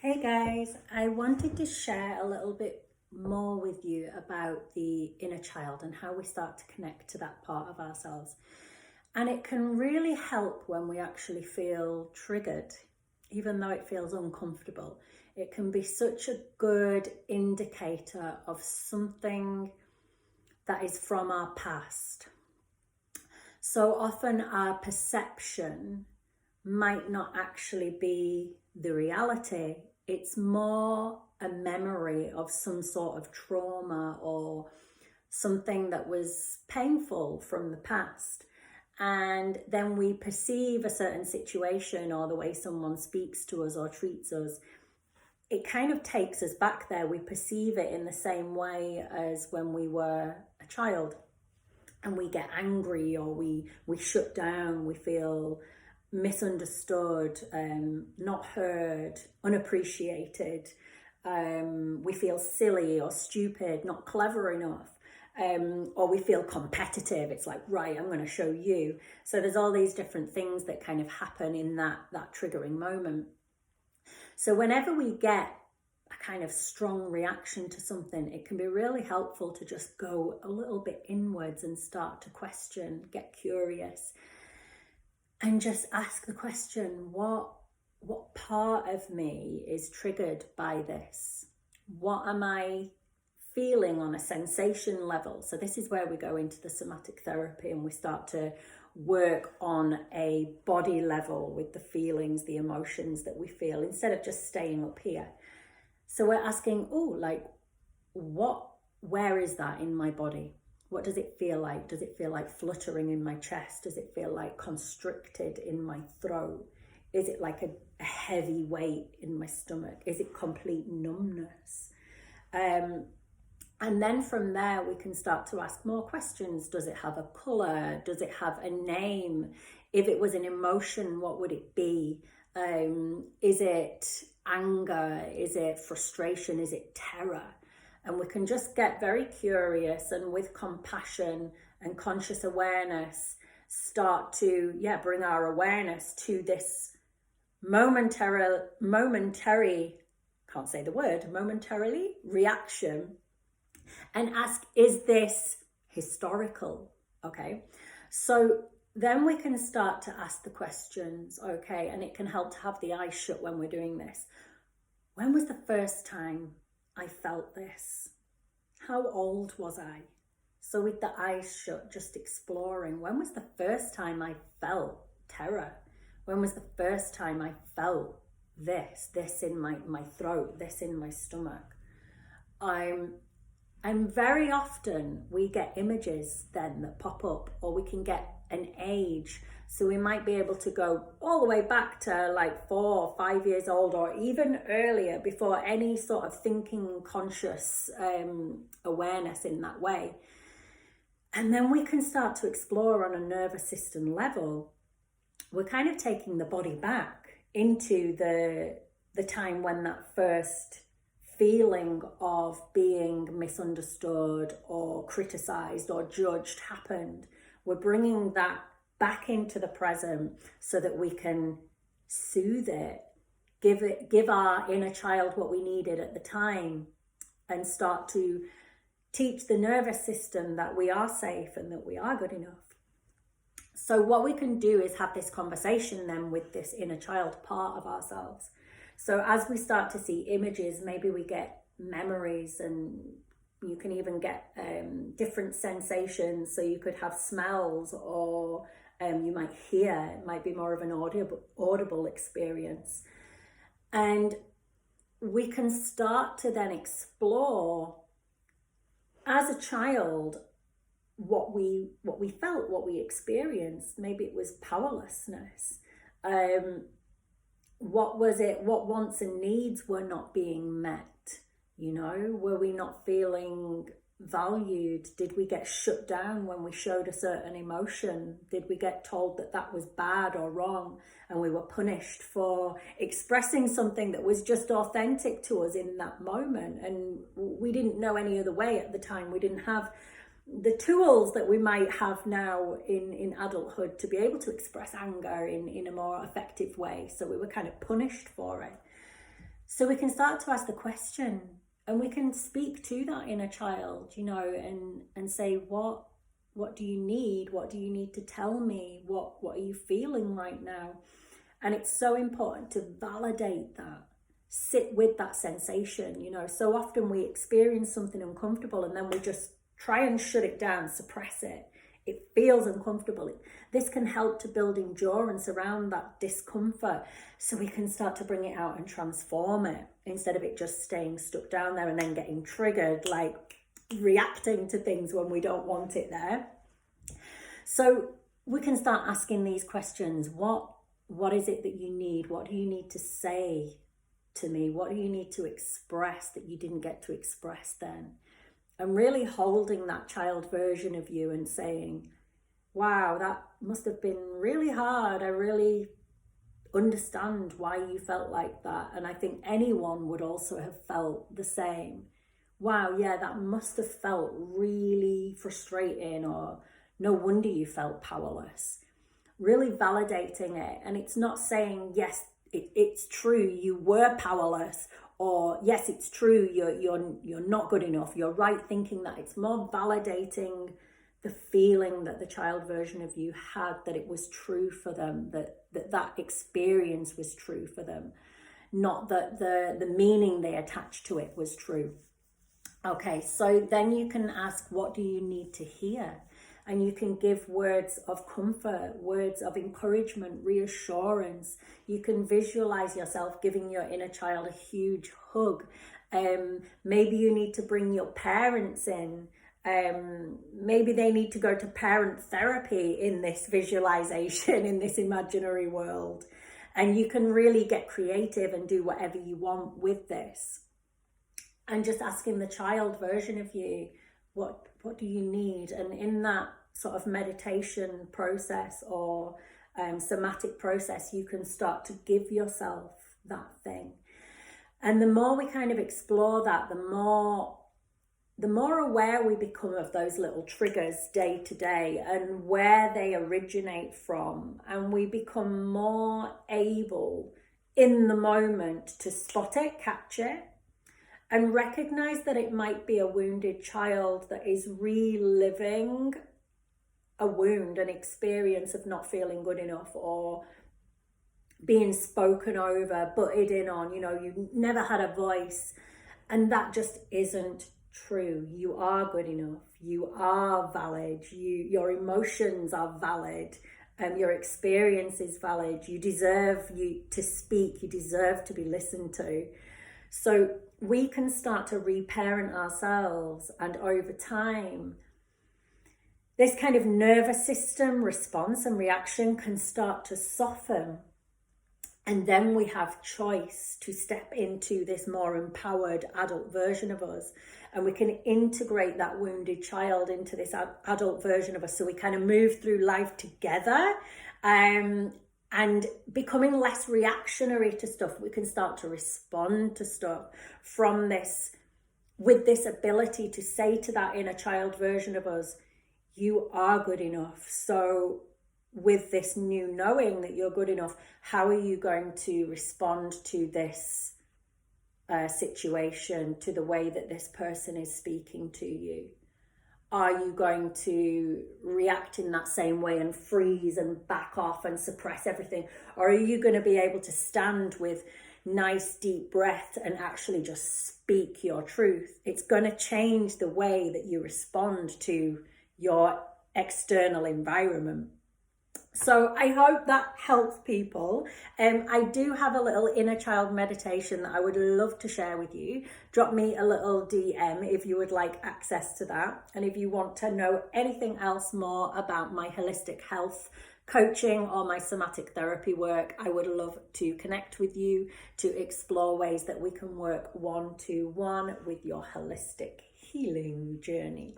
Hey guys, I wanted to share a little bit more with you about the inner child and how we start to connect to that part of ourselves. And it can really help when we actually feel triggered, even though it feels uncomfortable. It can be such a good indicator of something that is from our past. So often our perception might not actually be the reality. It's more a memory of some sort of trauma or something that was painful from the past. And then we perceive a certain situation or the way someone speaks to us or treats us. It kind of takes us back there. We perceive it in the same way as when we were a child. And we get angry or we shut down, we feel misunderstood, not heard, unappreciated. We feel silly or stupid, not clever enough. Or we feel competitive. It's like, right, I'm going to show you. So there's all these different things that kind of happen in that triggering moment. So whenever we get a kind of strong reaction to something, it can be really helpful to just go a little bit inwards and start to question, get curious, and just ask the question, what part of me is triggered by this? What am I feeling on a sensation level? So this is where we go into the somatic therapy and we start to work on a body level with the feelings, the emotions that we feel, instead of just staying up here. So we're asking, where is that in my body? What does it feel like? Does it feel like fluttering in my chest? Does it feel like constricted in my throat? Is it like a heavy weight in my stomach? Is it complete numbness? And then from there, we can start to ask more questions. Does it have a color? Does it have a name? If it was an emotion, what would it be? Is it anger? Is it frustration? Is it terror? And we can just get very curious and with compassion and conscious awareness, start to, bring our awareness to this momentary, can't say the word, momentarily reaction, and ask, is this historical? Okay. So then we can start to ask the questions, okay, and it can help to have the eyes shut when we're doing this. When was the first time I felt this? How old was I? So with the eyes shut, just exploring, when was the first time I felt terror? When was the first time I felt this in my throat, this in my stomach? And very often we get images then that pop up, or we can get an age. So we might be able to go all the way back to like 4 or 5 years old, or even earlier, before any sort of thinking, conscious awareness in that way. And then we can start to explore on a nervous system level. We're kind of taking the body back into the time when that first feeling of being misunderstood or criticized or judged happened. We're bringing that back into the present so that we can soothe it, give our inner child what we needed at the time, and start to teach the nervous system that we are safe and that we are good enough. So what we can do is have this conversation then with this inner child part of ourselves. So as we start to see images, maybe we get memories, and you can even get different sensations. So you could have smells, or you might hear. It might be more of an audible experience. And we can start to then explore, as a child, what we felt, what we experienced. Maybe it was powerlessness. What was it? What wants and needs were not being met? Were we not feeling valued? Did we get shut down when we showed a certain emotion? Did we get told that was bad or wrong, and we were punished for expressing something that was just authentic to us in that moment? And we didn't know any other way at the time. We didn't have the tools that we might have now in adulthood to be able to express anger in a more effective way. So we were kind of punished for it. So we can start to ask the question, and we can speak to that inner child, and say, what do you need? What do you need to tell me? What are you feeling right now? And it's so important to validate that, sit with that sensation. So often we experience something uncomfortable and then we just try and shut it down, suppress it. It feels uncomfortable. This can help to build endurance around that discomfort, so we can start to bring it out and transform it, instead of it just staying stuck down there and then getting triggered, like reacting to things when we don't want it there. So we can start asking these questions. What is it that you need? What do you need to say to me? What do you need to express that you didn't get to express then? And really holding that child version of you and saying, wow, that must have been really hard. I really understand why you felt like that. And I think anyone would also have felt the same. Wow, yeah, that must have felt really frustrating, or no wonder you felt powerless. Really validating it. And it's not saying, yes, it's true, you were powerless, or yes, it's true, you're not good enough, you're right thinking that. It's more validating the feeling that the child version of you had, that it was true for them, that experience was true for them, not that the meaning they attached to it was true. Okay, so then you can ask, what do you need to hear? And you can give words of comfort, words of encouragement, reassurance. You can visualize yourself giving your inner child a huge hug. Maybe you need to bring your parents in. Maybe they need to go to parent therapy in this visualization, in this imaginary world. And you can really get creative and do whatever you want with this. And just asking the child version of you, what do you need? And in that sort of meditation process or somatic process, you can start to give yourself that thing. And the more we kind of explore that, the more aware we become of those little triggers day to day and where they originate from. And we become more able in the moment to spot it, catch it, and recognize that it might be a wounded child that is reliving a wound, an experience of not feeling good enough, or being spoken over, butted in on, you never had a voice. And that just isn't true. You are good enough. You are valid. Your emotions are valid. Your experience is valid. You deserve to speak. You deserve to be listened to. So we can start to reparent ourselves, and over time, this kind of nervous system response and reaction can start to soften. And then we have choice to step into this more empowered adult version of us. And we can integrate that wounded child into this adult version of us. So we kind of move through life together. And becoming less reactionary to stuff, we can start to respond to stuff from this, with this ability to say to that inner child version of us, you are good enough. So with this new knowing that you're good enough, how are you going to respond to this situation, to the way that this person is speaking to you? Are you going to react in that same way and freeze and back off and suppress everything? Or are you going to be able to stand with nice deep breath and actually just speak your truth? It's going to change the way that you respond to your external environment. So I hope that helps people. I do have a little inner child meditation that I would love to share with you. Drop me a little DM if you would like access to that. And if you want to know anything else more about my holistic health coaching or my somatic therapy work, I would love to connect with you to explore ways that we can work one-to-one with your holistic healing journey.